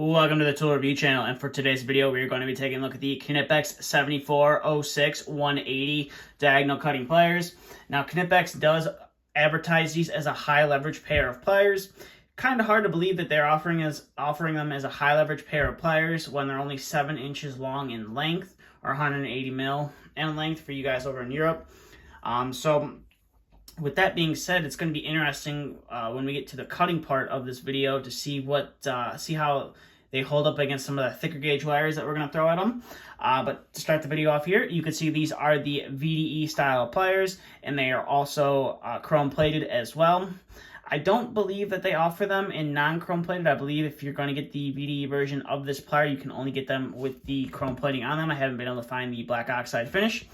Welcome to the Tool Review channel, and for today's video we are going to be taking a look at the Knipex 7406 180 diagonal cutting pliers. Now Knipex does advertise these as a high leverage pair of pliers. Kind of hard to believe that they're offering them as a high leverage pair of pliers when they're only 7 inches long in length, or 180 mil in length for you guys over in Europe. So with that being said, it's going to be interesting when we get to the cutting part of this video to see how they hold up against some of the thicker gauge wires that we're going to throw at them. But to start the video off here, you can see these are the VDE style pliers, and they are also chrome plated as well. I don't believe that they offer them in non-chrome plated. I believe if you're going to get the VDE version of this plier, you can only get them with the chrome plating on them. I haven't been able to find the black oxide finish.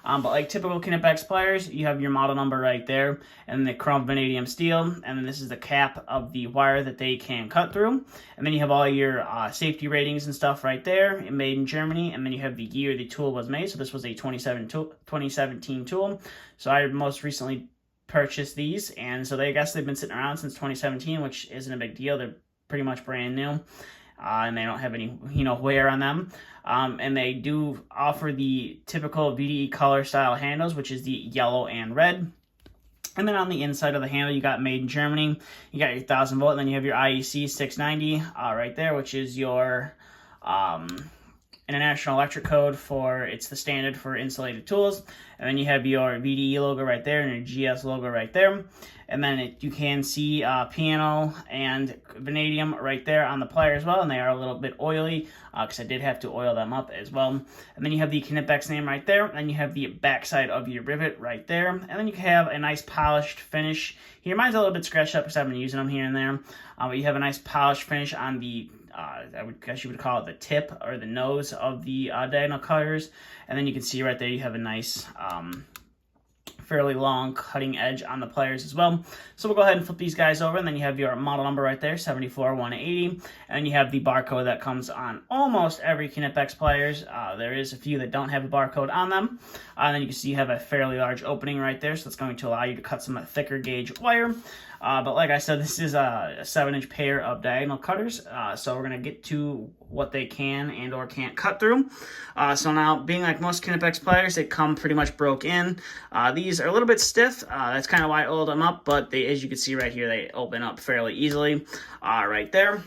But like typical Knipex pliers, you have your model number right there, and the chrome vanadium steel, and then this is the cap of the wire that they can cut through. And then you have all your safety ratings and stuff right there, made in Germany, and then you have the year the tool was made. So this was a 2017 tool. So I most recently purchased these, and so I guess they've been sitting around since 2017, which isn't a big deal. They're pretty much brand new. And they don't have any, wear on them. And they do offer the typical VDE color style handles, which is the yellow and red. And then on the inside of the handle, you got made in Germany. You got your 1000 volt, and then you have your IEC 690 right there, which is your International Electric Code it's the standard for insulated tools. And then you have your VDE logo right there and your GS logo right there. And then you can see piano and vanadium right there on the plier as well, and they are a little bit oily because I did have to oil them up as well. And then you have the Knipex name right there, and you have the backside of your rivet right there, and then you have a nice polished finish here. Mine's a little bit scratched up because I've been using them here and there, but you have a nice polished finish on the I guess you would call it the tip or the nose of the diagonal cutters. And then you can see right there you have a nice fairly long cutting edge on the pliers as well. So we'll go ahead and flip these guys over, and then you have your model number right there, 74180, and you have the barcode that comes on almost every Knipex pliers. There is a few that don't have a barcode on them. And then you can see you have a fairly large opening right there, so that's going to allow you to cut some thicker gauge wire. But like I said, this is a 7-inch pair of diagonal cutters, so we're going to get to what they can and or can't cut through. So now, being like most Knipex pliers, they come pretty much broke in. These are a little bit stiff. That's kind of why I oiled them up, but as you can see right here, they open up fairly easily right there.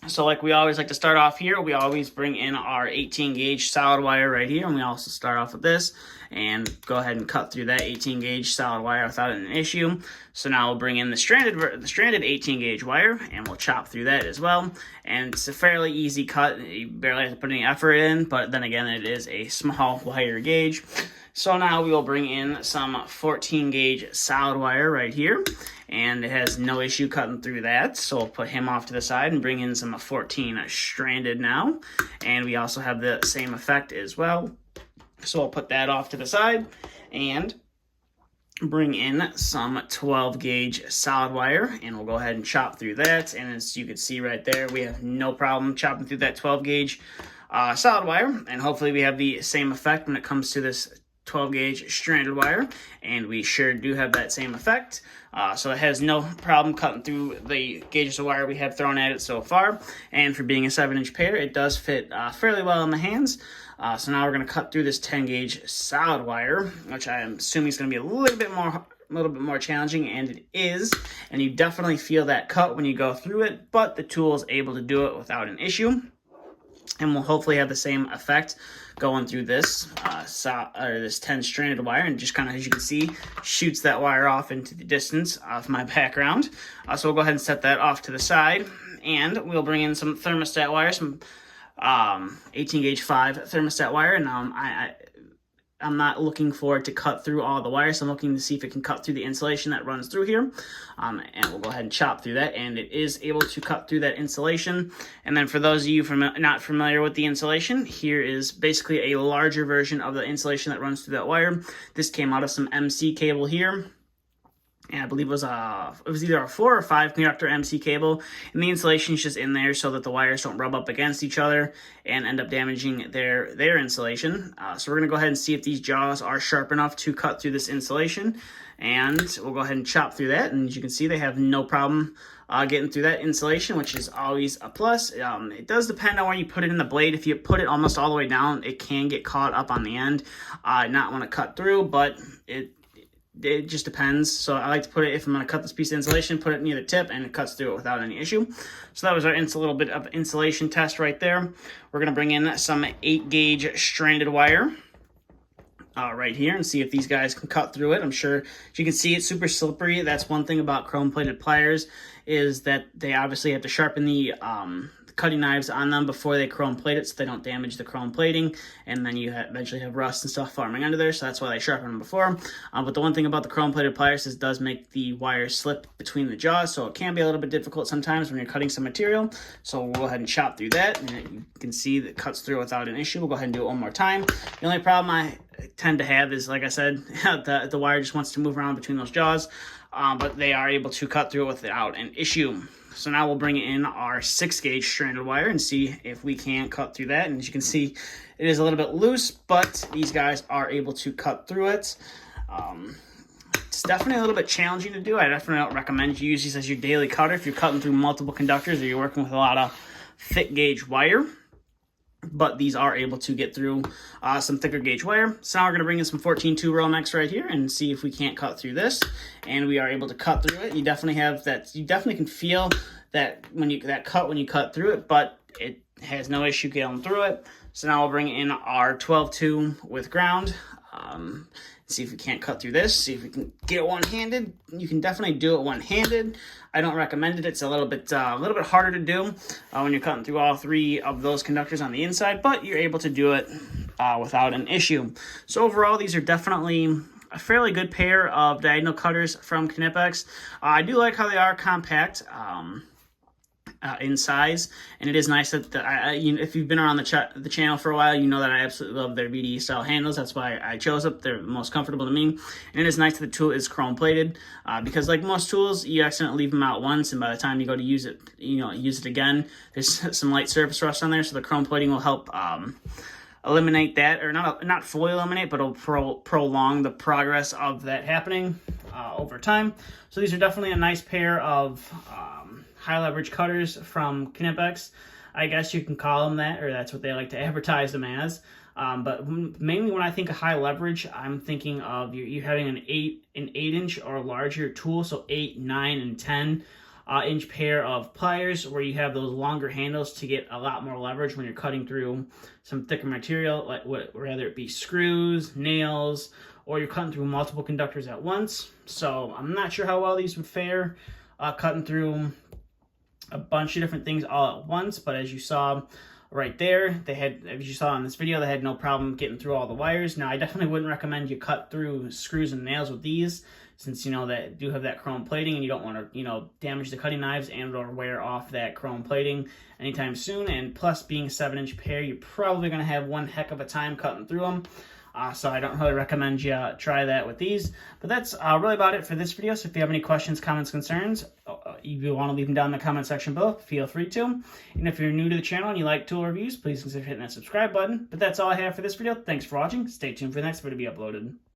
So like we always like to start off here, we always bring in our 18 gauge solid wire right here, and we also start off with this and go ahead and cut through that 18 gauge solid wire without an issue. So now we'll bring in the stranded 18 gauge wire, and we'll chop through that as well. And it's a fairly easy cut. You barely have to put any effort in, but then again, it is a small wire gauge. So now we will bring in some 14 gauge solid wire right here, and it has no issue cutting through that. So we'll put him off to the side and bring in some 14 stranded now, and we also have the same effect as well. So we'll put that off to the side and bring in some 12 gauge solid wire, and we'll go ahead and chop through that. And as you can see right there, we have no problem chopping through that 12 gauge solid wire, and hopefully we have the same effect when it comes to this 12 gauge stranded wire, and we sure do have that same effect. So it has no problem cutting through the gauges of wire we have thrown at it so far, and for being a 7-inch pair, it does fit fairly well in the hands. So now we're going to cut through this 10 gauge solid wire, which I am assuming is going to be a little bit more challenging, and it is, and you definitely feel that cut when you go through it, but the tool is able to do it without an issue. And we'll hopefully have the same effect going through this this 10 stranded wire, and just kind of, as you can see, shoots that wire off into the distance of my background. So we'll go ahead and set that off to the side, and we'll bring in some thermostat wire, some 18 gauge 5 thermostat wire. And I'm not looking for it to cut through all the wires. I'm looking to see if it can cut through the insulation that runs through here. And we'll go ahead and chop through that, and it is able to cut through that insulation. And then for those of you not familiar with the insulation, here is basically a larger version of the insulation that runs through that wire. This came out of some MC cable here. and I believe it was either a 4 or 5 conductor MC cable, and the insulation is just in there so that the wires don't rub up against each other and end up damaging their insulation. So we're gonna go ahead and see if these jaws are sharp enough to cut through this insulation, and we'll go ahead and chop through that. And as you can see, they have no problem getting through that insulation, which is always a plus. It does depend on where you put it in the blade. If you put it almost all the way down, it can get caught up on the end, not want to cut through, but it just depends. So I like to put it, if I'm going to cut this piece of insulation, put it near the tip, and it cuts through it without any issue. So that was our little bit of insulation test right there. We're going to bring in some 8-gauge stranded wire right here and see if these guys can cut through it. I'm sure, as you can see, it's super slippery. That's one thing about chrome-plated pliers, is that they obviously have to sharpen the cutting knives on them before they chrome plate it so they don't damage the chrome plating, and then you eventually have rust and stuff forming under there, so that's why they sharpen them before. But the one thing about the chrome plated pliers is it does make the wires slip between the jaws, so it can be a little bit difficult sometimes when you're cutting some material. So we'll go ahead and chop through that, and you can see that it cuts through without an issue. We'll go ahead and do it one more time. The only problem I tend to have is, like I said, the wire just wants to move around between those jaws, but they are able to cut through it without an issue. So now we'll bring in our 6-gauge stranded wire and see if we can cut through that. And as you can see, it is a little bit loose, but these guys are able to cut through it. It's definitely a little bit challenging to do. I definitely don't recommend you use these as your daily cutter if you're cutting through multiple conductors or you're working with a lot of thick gauge wire. But these are able to get through some thicker gauge wire. So now we're going to bring in some 14-2 Romex right here and see if we can't cut through this. And we are able to cut through it. You definitely have that. You definitely can feel that when you cut through it, but it has no issue getting through it. So now we'll bring in our 12-2 with ground. See if we can't cut through this. See if we can get it one-handed. You can definitely do it one-handed. I don't recommend it. It's a little bit harder to do when you're cutting through all 3 of those conductors on the inside, but you're able to do it without an issue. So overall, these are definitely a fairly good pair of diagonal cutters from Knipex. I do like how they are compact in size, and it is nice that if you've been around the channel for a while, you know that I absolutely love their VDE style handles. That's why I chose them. They're the most comfortable to me, and it is nice that the tool is chrome plated, because like most tools, you accidentally leave them out once, and by the time you go to use it, use it again, there's some light surface rust on there. So the chrome plating will help eliminate that, or not fully eliminate, but it'll prolong the progress of that happening over time. So these are definitely a nice pair of high leverage cutters from Knipex. I guess you can call them that, or that's what they like to advertise them as. But mainly when I think of high leverage, I'm thinking of you having an 8-inch or larger tool, so 8, 9, and 10-inch pair of pliers, where you have those longer handles to get a lot more leverage when you're cutting through some thicker material, like whether it be screws, nails, or you're cutting through multiple conductors at once. So I'm not sure how well these would fare cutting through a bunch of different things all at once, but as you saw right there, as you saw in this video, they had no problem getting through all the wires. Now, I definitely wouldn't recommend you cut through screws and nails with these, since that do have that chrome plating, and you don't want to damage the cutting knives and or wear off that chrome plating anytime soon. And plus, being a 7-inch pair, you're probably going to have one heck of a time cutting through them. So I don't really recommend you try that with these. But that's really about it for this video. So if you have any questions, comments, concerns, if you want to leave them down in the comment section below, feel free to. And if you're new to the channel and you like tool reviews, please consider hitting that subscribe button. But that's all I have for this video. Thanks for watching. Stay tuned for the next video to be uploaded.